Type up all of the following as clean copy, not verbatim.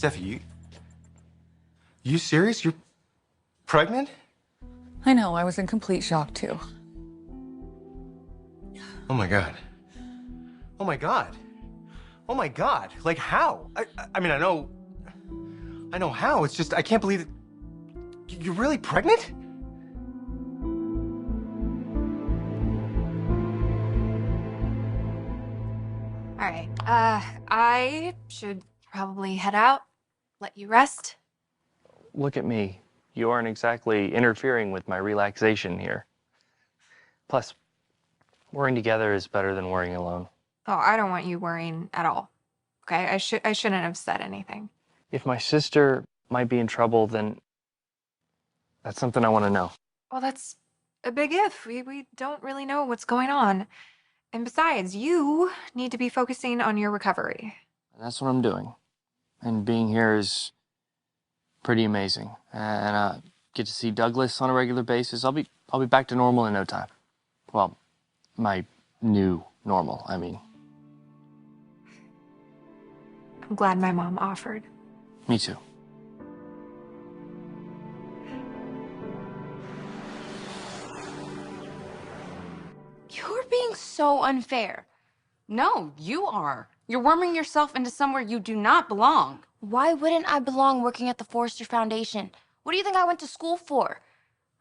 Steffi, you serious? You're pregnant? I know, I was in complete shock too. Oh my God. Oh my God. Oh my God. Like how? I mean, I know how. It's just, I can't believe it. You're really pregnant? All right, I should probably head out, let you rest. Look at me. You aren't exactly interfering with my relaxation here. Plus, worrying together is better than worrying alone. Oh, I don't want you worrying at all. Okay, I shouldn't have said anything. If my sister might be in trouble, then that's something I want to know. Well, that's a big if. We don't really know what's going on. And besides, you need to be focusing on your recovery. That's what I'm doing. And being here is pretty amazing. And I get to see Douglas on a regular basis. I'll be back to normal in no time. Well, my new normal, I mean. I'm glad my mom offered. Me too. You're being so unfair. No, you are. You're worming yourself into somewhere you do not belong. Why wouldn't I belong working at the Forrester Foundation? What do you think I went to school for?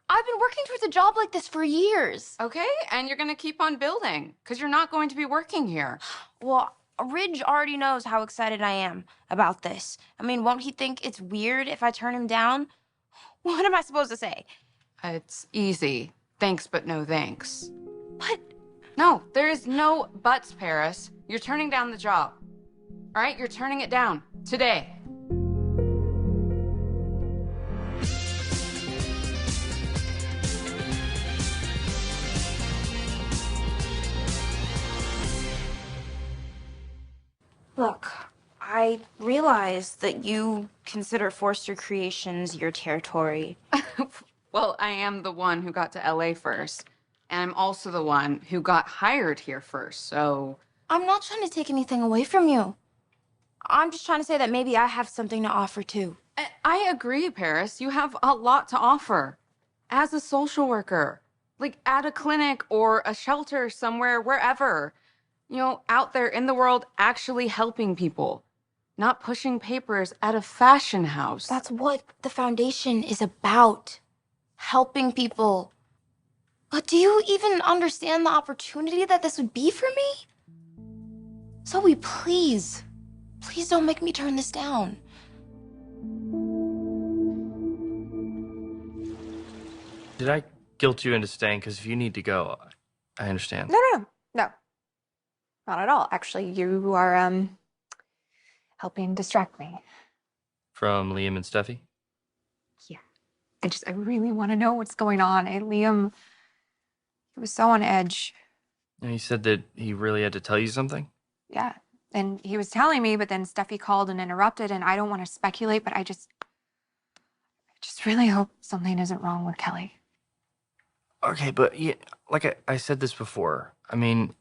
I've been working towards a job like this for years. Okay, and you're gonna keep on building, because you're not going to be working here. Well, Ridge already knows how excited I am about this. I mean, won't he think it's weird if I turn him down? What am I supposed to say? It's easy. Thanks, but no thanks. But No, there is no buts, Paris. You're turning down the job. All right, you're turning it down. Today. look, I realize that you consider Forrester Creations your territory. Well, I am the one who got to LA first. And I'm also the one who got hired here first, so... I'm not trying to take anything away from you. I'm just trying to say that maybe I have something to offer too. I agree, Paris. You have a lot to offer. As a social worker. Like at a clinic or a shelter somewhere, wherever. You know, out there in the world actually helping people. Not pushing papers at a fashion house. That's what the foundation is about. Helping people. But do you even understand the opportunity that this would be for me? Zoe, please. Please don't make me turn this down. Did I guilt you into staying? Because if you need to go, I understand. No. Not at all. Actually, you are, helping distract me. From Liam and Steffi? Yeah. I really want to know what's going on. Liam, he was so on edge. And he said that he really had to tell you something? Yeah. And he was telling me, but then Steffi called and interrupted, and I don't want to speculate, but I just really hope something isn't wrong with Kelly. Okay, but yeah, like I said this before, I mean,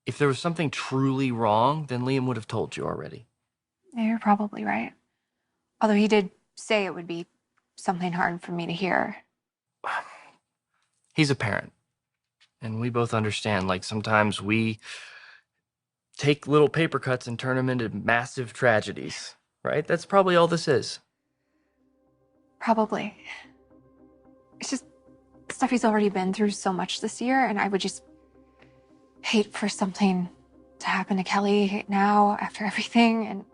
if there was something truly wrong, then Liam would have told you already. Yeah, you're probably right. Although he did say it would be something hard for me to hear. He's a parent. And we both understand, like, sometimes we take little paper cuts and turn them into massive tragedies, right? That's probably all this is. Probably. It's just, Steffi's already been through so much this year, and I would just hate for something to happen to Kelly now after everything, and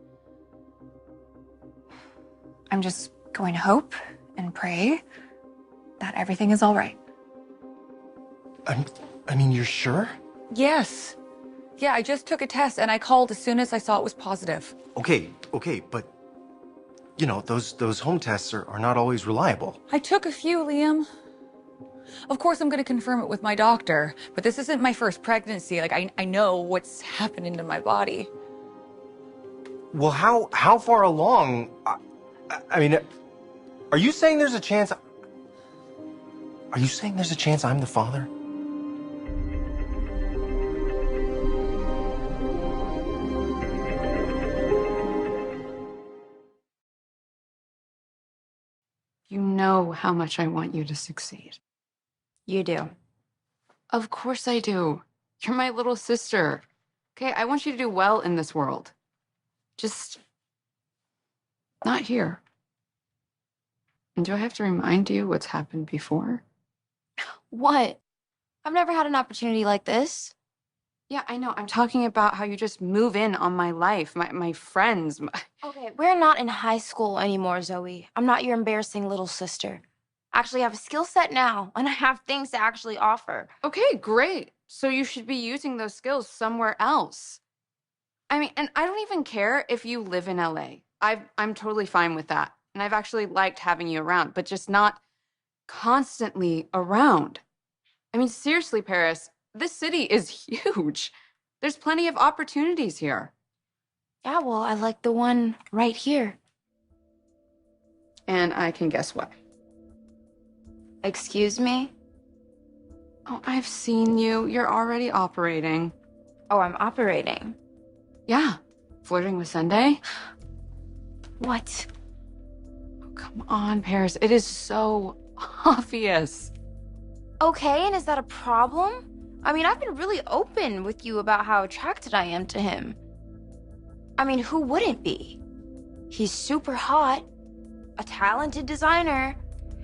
I'm just going to hope and pray that everything is all right. I mean, you're sure? Yes. Yeah, I just took a test and I called as soon as I saw it was positive. Okay, but, you know, those home tests are not always reliable. I took a few, Liam. Of course, I'm going to confirm it with my doctor, but this isn't my first pregnancy. Like, I know what's happening to my body. Well, how far along? I mean, are you saying there's a chance? Are you saying there's a chance I'm the father? know how much I want you to succeed. You do. Of course I do. You're my little sister. Okay, I want you to do well in this world. Just not here. And do I have to remind you what's happened before? What? I've never had an opportunity like this. Yeah, I know. I'm talking about how you just move in on my life, my friends. Okay, we're not in high school anymore, Zoe. I'm not your embarrassing little sister. Actually, I have a skill set now, and I have things to actually offer. Okay, great. So you should be using those skills somewhere else. I mean, and I don't even care if you live in LA. I'm totally fine with that. And I've actually liked having you around, but just not constantly around. I mean, seriously, Paris, this city is huge. There's plenty of opportunities here. Yeah, well, I like the one right here. And I can guess why. Excuse me? Oh, I've seen you. You're already operating. Oh, I'm operating. Yeah. Flirting with Sunday? What? Oh, come on, Paris. It is so obvious. Okay, and is that a problem? I mean, I've been really open with you about how attracted I am to him. I mean, who wouldn't be? He's super hot, a talented designer.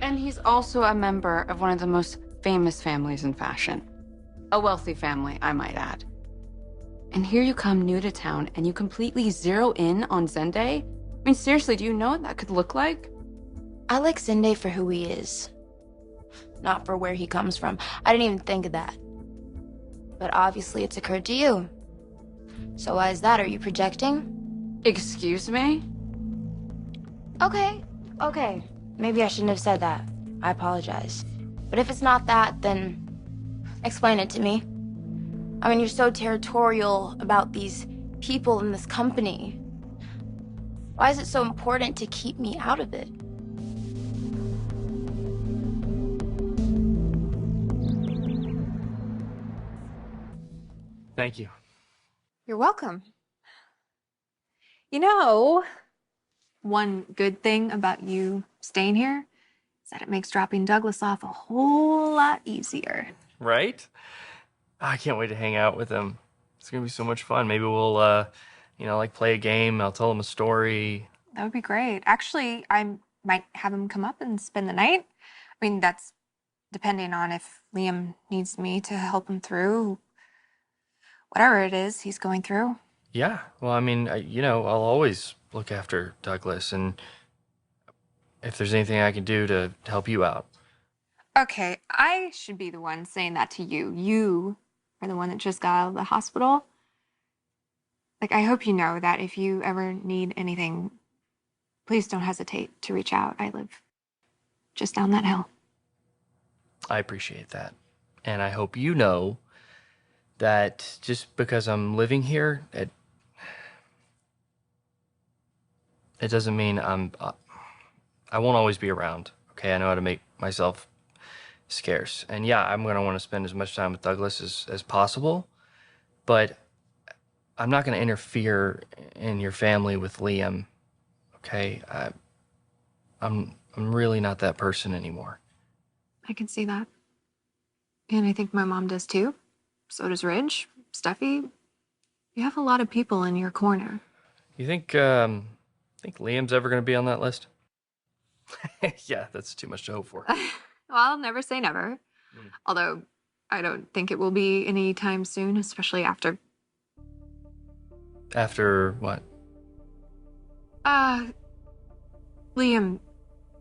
And he's also a member of one of the most famous families in fashion. A wealthy family, I might add. And here you come new to town and you completely zero in on Zende? I mean, seriously, do you know what that could look like? I like Zende for who he is, not for where he comes from. I didn't even think of that. But obviously it's occurred to you. So why is that? Are you projecting? Excuse me? Okay. Maybe I shouldn't have said that. I apologize. But if it's not that, then explain it to me. I mean, you're so territorial about these people in this company. Why is it so important to keep me out of it? Thank you. You're welcome. You know, one good thing about you staying here is that it makes dropping Douglas off a whole lot easier. Right? I can't wait to hang out with him. It's gonna be so much fun. Maybe we'll, like play a game. I'll tell him a story. That would be great. Actually, I might have him come up and spend the night. I mean, that's depending on if Liam needs me to help him through whatever it is he's going through. Yeah. Well, I mean, I'll always look after Douglas, and if there's anything I can do to help you out. Okay, I should be the one saying that to you. You are the one that just got out of the hospital. Like, I hope you know that if you ever need anything, please don't hesitate to reach out. I live just down that hill. I appreciate that. And I hope you know that just because I'm living here, it doesn't mean I won't always be around. Okay, I know how to make myself scarce. And yeah, I'm going to want to spend as much time with Douglas as possible, but I'm not going to interfere in your family with Liam. Okay? I'm really not that person anymore. I can see that. And I think my mom does too. So does Ridge, Steffy. You have a lot of people in your corner. You think Liam's ever going to be on that list? Yeah, that's too much to hope for. Well, I'll never say never. Although I don't think it will be anytime soon, especially after... After what? Liam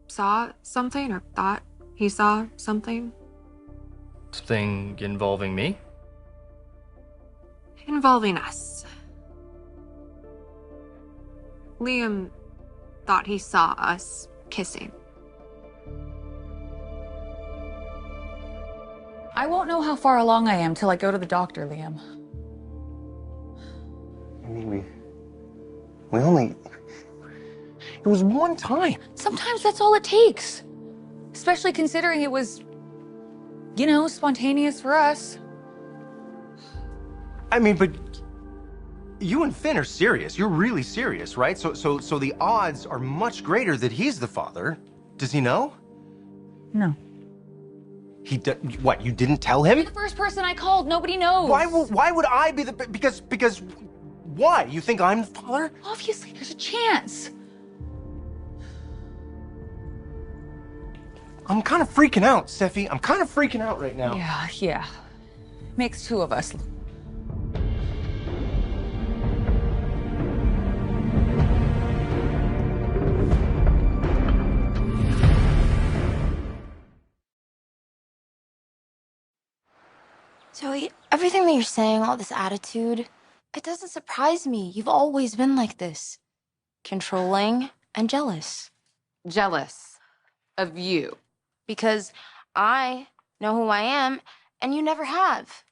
saw something or thought he saw something. Something involving me? Involving us. Liam thought he saw us kissing. I won't know how far along I am till I go to the doctor, Liam. I mean, we only... It was one time. Sometimes that's all it takes. Especially considering it was, spontaneous for us. I mean, but you and Finn are serious. You're really serious, right? So the odds are much greater that he's the father. Does he know? No. What, you didn't tell You're him? the first person I called. Nobody knows. Why would I be the... Because... Why? You think I'm the father? Obviously, there's a chance. I'm kind of freaking out, Steffi. I'm kind of freaking out right now. Yeah. Makes two of us. Zoe, everything that you're saying, all this attitude, it doesn't surprise me. You've always been like this. Controlling and jealous. Jealous of you. Because I know who I am, and you never have.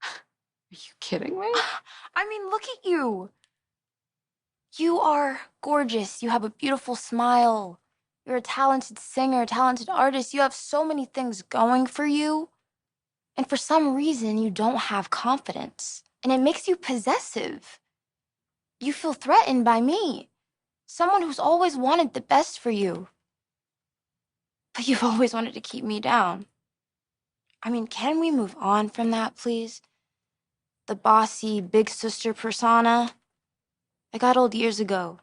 Are you kidding me? I mean, look at you. You are gorgeous. You have a beautiful smile. You're a talented singer, talented artist. You have so many things going for you. And for some reason, you don't have confidence. And it makes you possessive. You feel threatened by me. Someone who's always wanted the best for you. But you've always wanted to keep me down. I mean, can we move on from that, please? The bossy, big sister persona. I got old years ago.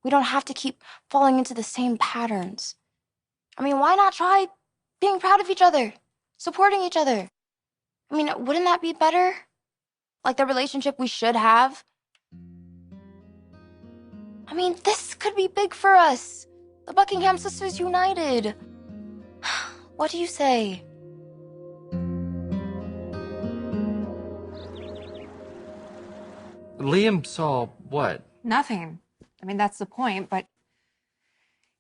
We don't have to keep falling into the same patterns. I mean, why not try being proud of each other? Supporting each other. I mean, wouldn't that be better? Like the relationship we should have? I mean, this could be big for us. The Buckingham Sisters United. What do you say? Liam saw what? Nothing. I mean, that's the point, but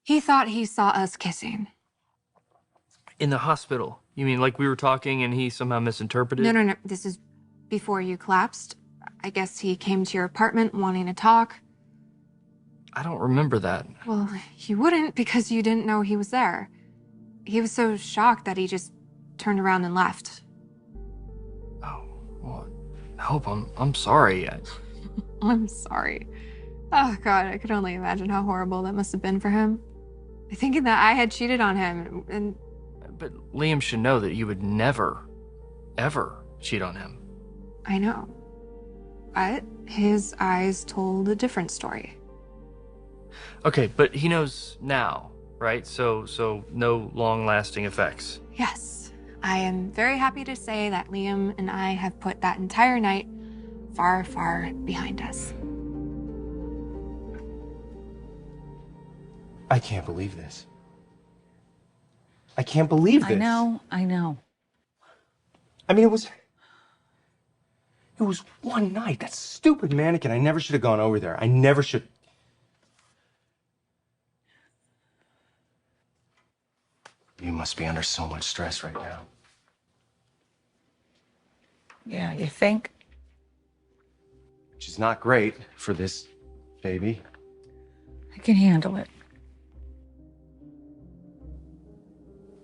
he thought he saw us kissing. In the hospital. You mean like we were talking and he somehow misinterpreted? No. This is before you collapsed. I guess he came to your apartment wanting to talk. I don't remember that. Well, you wouldn't because you didn't know he was there. He was so shocked that he just turned around and left. Oh, well, I hope I'm sorry. I'm sorry. Oh, God, I could only imagine how horrible that must have been for him. Thinking that I had cheated on him and... But Liam should know that you would never, ever cheat on him. I know. But his eyes told a different story. Okay, but he knows now, right? So no long-lasting effects. Yes. I am very happy to say that Liam and I have put that entire night far, far behind us. I can't believe this. I can't believe this. I know. I mean, it was one night. That stupid mannequin. I never should have gone over there. I never should. You must be under so much stress right now. Yeah, you think? Which is not great for this baby. I can handle it.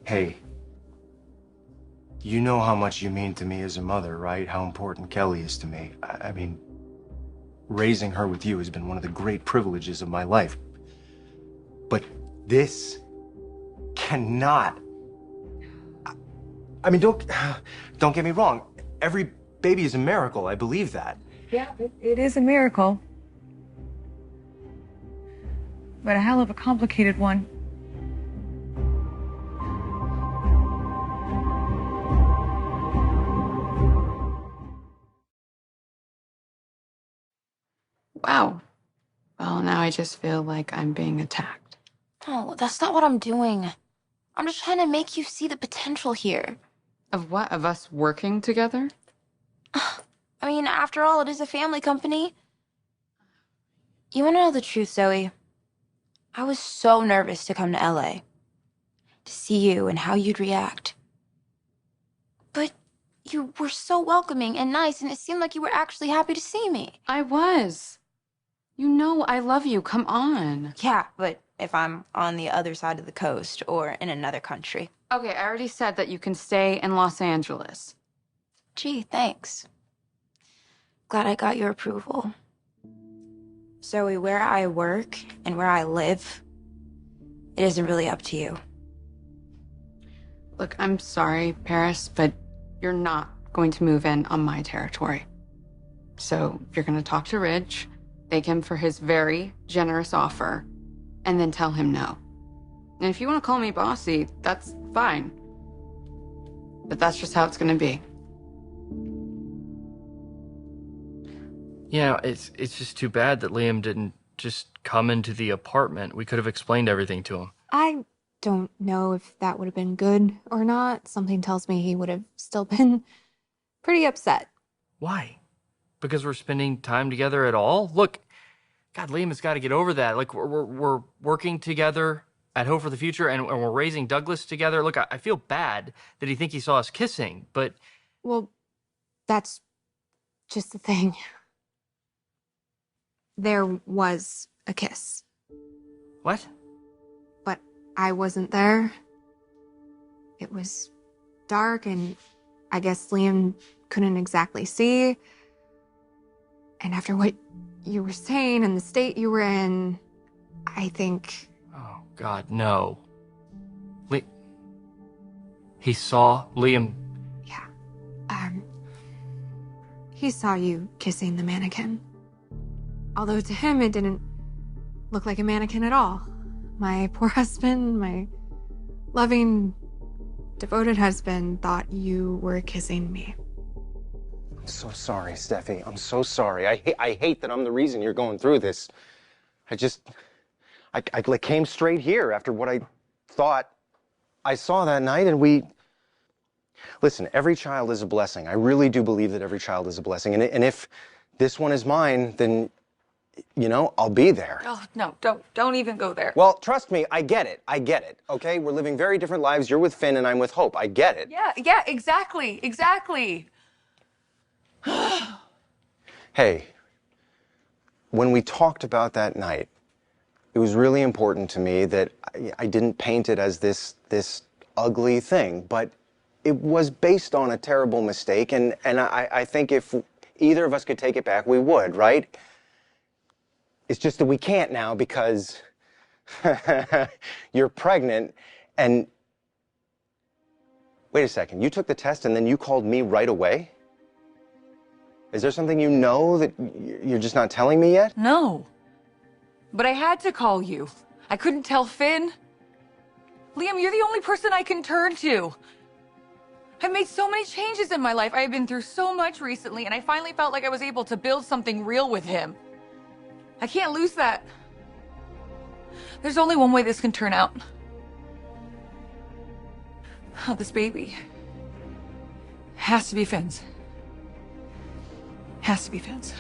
Hey, you know how much you mean to me as a mother, right? How important Kelly is to me. I mean, raising her with you has been one of the great privileges of my life. But this cannot. I mean, don't get me wrong. Every baby is a miracle. I believe that. Yeah, it is a miracle. But a hell of a complicated one. Wow. Well, now I just feel like I'm being attacked. No, that's not what I'm doing. I'm just trying to make you see the potential here. Of what? Of us working together? I mean, after all, it is a family company. You want to know the truth, Zoe? I was so nervous to come to LA, to see you and how you'd react. But you were so welcoming and nice, and it seemed like you were actually happy to see me. I was. You know I love you. Come on. Yeah, but if I'm on the other side of the coast or in another country. Okay, I already said that you can stay in Los Angeles. Gee, thanks. Glad I got your approval. Zoe, where I work and where I live, it isn't really up to you. Look, I'm sorry, Paris, but you're not going to move in on my territory. So you're going to talk to Rich, thank him for his very generous offer, and then tell him no. And if you want to call me bossy, that's fine. But that's just how it's going to be. Yeah, it's just too bad that Liam didn't just come into the apartment. We could have explained everything to him. I don't know if that would have been good or not. Something tells me he would have still been pretty upset. Why? Because we're spending time together at all? Look, God, Liam has got to get over that. Like, we're working together at Hope for the Future, and we're raising Douglas together. Look, I feel bad that he saw us kissing, but... Well, that's just the thing. There was a kiss. What? But I wasn't there. It was dark, and I guess Liam couldn't exactly see. And after what you were saying and the state you were in, I think... Oh, God, no. He saw Liam... Yeah. He saw you kissing the mannequin. Although to him, it didn't look like a mannequin at all. My poor husband, my loving, devoted husband, thought you were kissing me. I'm so sorry, Steffi. I'm so sorry. I hate that I'm the reason you're going through this. I like came straight here after what I thought I saw that night, and we... Listen, every child is a blessing. I really do believe that every child is a blessing. And if this one is mine, then, you know, I'll be there. Oh, no, don't even go there. Well, trust me, I get it, okay? We're living very different lives. You're with Finn and I'm with Hope. I get it. Yeah, exactly. Hey, when we talked about that night, it was really important to me that I didn't paint it as this ugly thing, but it was based on a terrible mistake, and I think if either of us could take it back, we would, right? It's just that we can't now because you're pregnant, and... Wait a second, you took the test and then you called me right away? Is there something you know that you're just not telling me yet? No. But I had to call you. I couldn't tell Finn. Liam, you're the only person I can turn to. I've made so many changes in my life. I've been through so much recently, and I finally felt like I was able to build something real with him. I can't lose that. There's only one way this can turn out. Oh, this baby has to be Finn's. Has to be Finn's.